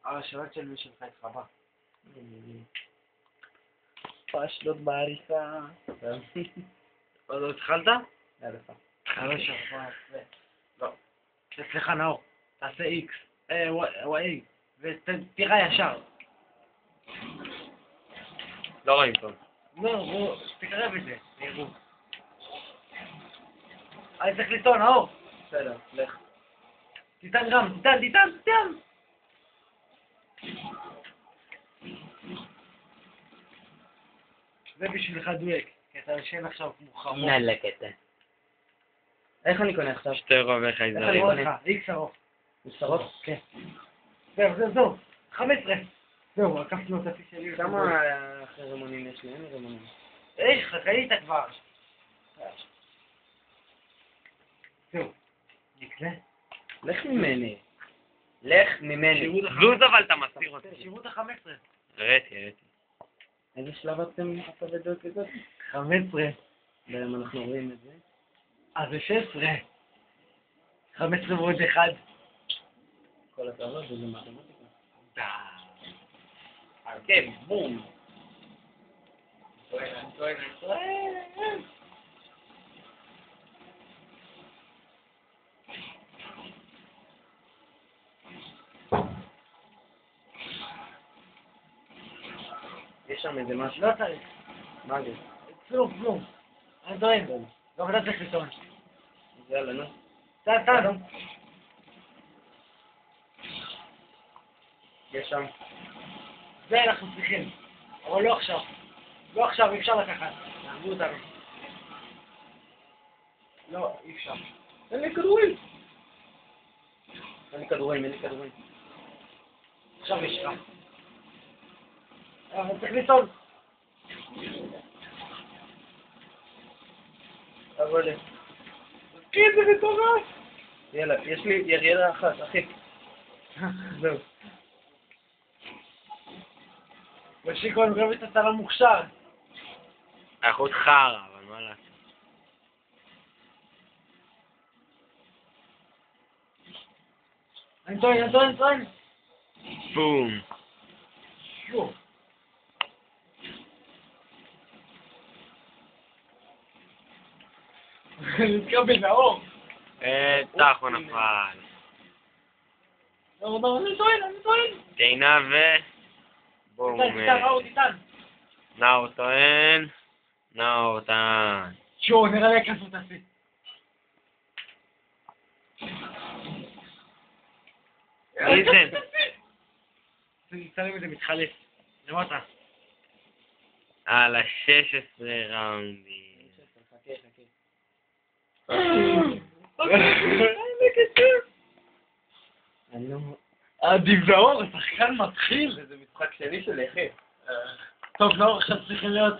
השאלות של מי שלך התחבא. פשלות בעריכה. עוד לא התחלת? לא. אצלך נאור, תעשה X, Y, ותראה ישר. לא רואים טוב. לא, בוא, תקרב את זה, נראו. אני צריך לטעון, נאור. בסדר, לך. תיתן גם, תיתן. זה בשבילך דואק, כי אתה ישן עכשיו כמו חמור. נעלה קטע. איך אני קונה עכשיו? שתי רובי חייזרים. X ארוך. מסתרות? כן. זהו. 15. זהו, עקפנו את הפי שלי. כמה אחרי רימונים יש לי? אין לי רימונים. איך, קנית כבר. זהו. נקלה. לך ממני. לך ממני. זוז אבל אתה מסתיר אותי. שירות ה-15. ראיתי. איזה שלב אתם אתה בדיוק כזאת? 15. ואם אנחנו רואים את זה? אז זה 16. 15 ועוד 1. כל התארות וזה מתמטיקה. כן, בום. טוען. יש שם איזה משהו? לא צריך. מה זה? כלום. אני טוען. גם אתה צריך לטעון. יאללה, נו. תן. יש שם. זה אנחנו צריכים. אבל לא עכשיו. לא עכשיו, אי אפשר לקחת. נעזבו אותנו. לא, אי אפשר. אין לי כדורים. אין לי כדורים. עכשיו יש לך. אבל צריך לטעון. אבל... כי זה מטורף. יאללה, יש לי ירידה אחת, אחי. זהו. ושיקו, אני חייבת את המוכשר. איכות חרא, אבל מה לעשות? אני טוען. בום. שוב. נתקבל נאור. טח הוא נפל. לא, אני טוען. טעינה בום. תיתן. נאור טוען. שואו, נראה לי כסף תעשי. איזן. נצטלם את זה מתחלף. למטה. על ה-16 ראונדים. חכה. הדבדאור, השחקן מתחיל. זה משחק שלי שלי, אחי. טוב, נאור, עכשיו צריכים להיות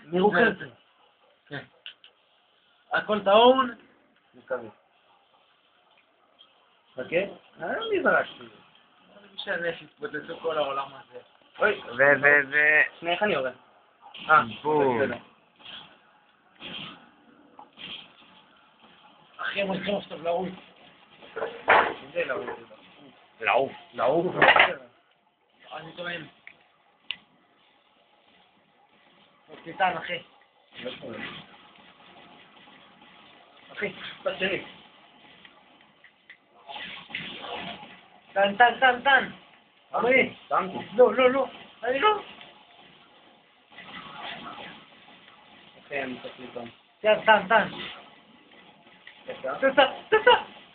במרוכז. כן. הכל טעון. מקווה. חכה. אני זרקתי. משנה שהתפוצצו כל העולם הזה. אוי. שנייה, איך אני יורד? בום. אחי, הם הולכים עכשיו לרוץ. זה לעוף. אני טוען. תיתן, אחי. אחי, צד שני. תן. אמרי. שמתי. לא. אני לא. אחי, אני צריך לטעון. תן.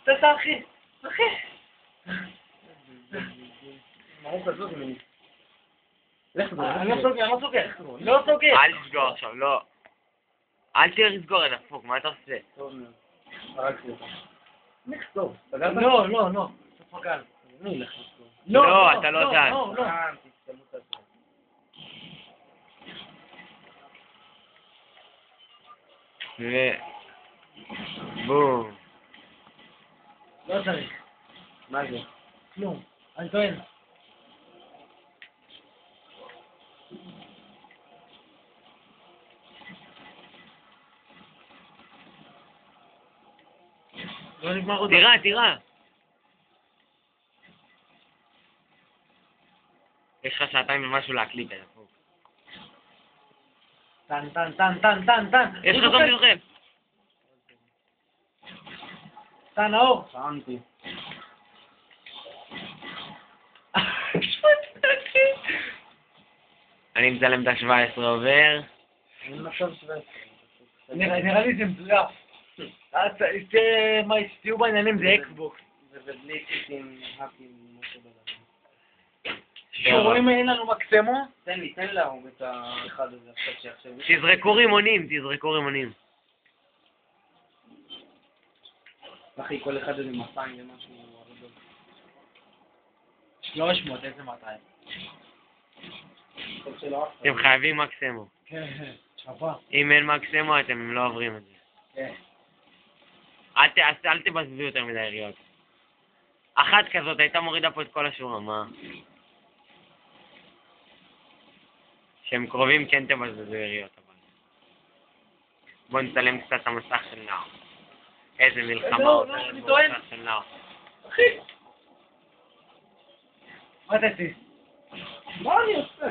תסע, אחי. מרוק כזאת ממני. לך אני לא סוגר. אל תסגור עכשיו, לא. אל תהיה לסגור, דפוק, מה אתה עושה? טוב מאוד. הרגתי אותה. טוב, סגרת? לא. תפגל. אני הולך לסגור. לא, אתה לא דן. לא. תסתמו את זה. בום. לא צריך. מה זה? כלום. אני טוען. לא נגמר עוד. תירה. יש לך שעתיים ומשהו להקליט, אתה פה. טן. יש לך זומבי זוכם. טן, נאור. טענתי. אני מצלם את ה-17 עובר. אני נחשב 17. נראה לי זה מזויף. תראה מה הסתיעו בעניינים, זה אקסבוקס. זה בלי טיקים, האקים, משהו בזה. שרואים אין לנו מקסמו? תן להרוג את האחד הזה עכשיו שעכשיו. תזרקו רימונים. אחי, כל אחד איזה 200 ומשהו. 300, איזה 200. אתם חייבים מקסמו. כן, שווה. אם אין מקסמו, אתם לא עוברים את זה. כן. אל תבזבזו יותר מדי יריות. אחת כזאת הייתה מורידה פה את כל השורה, מה? שהם קרובים כן תבזבזו יריות, אבל... בואו נצלם קצת את המסך של נאור. איזה מלחמה עוברת במסך של נאור. אחי! מה תעשי? מה אני עושה?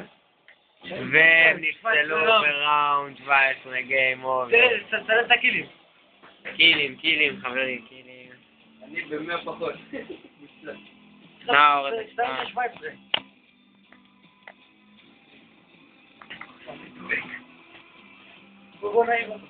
והם נפסלו בראונד 17 גיים אובר. תצלם את הקילים. קילים, חברים, קילים. אני ב100 פחות. נאור, אתה סתם שתיים. 17. בוא נעיר אותו.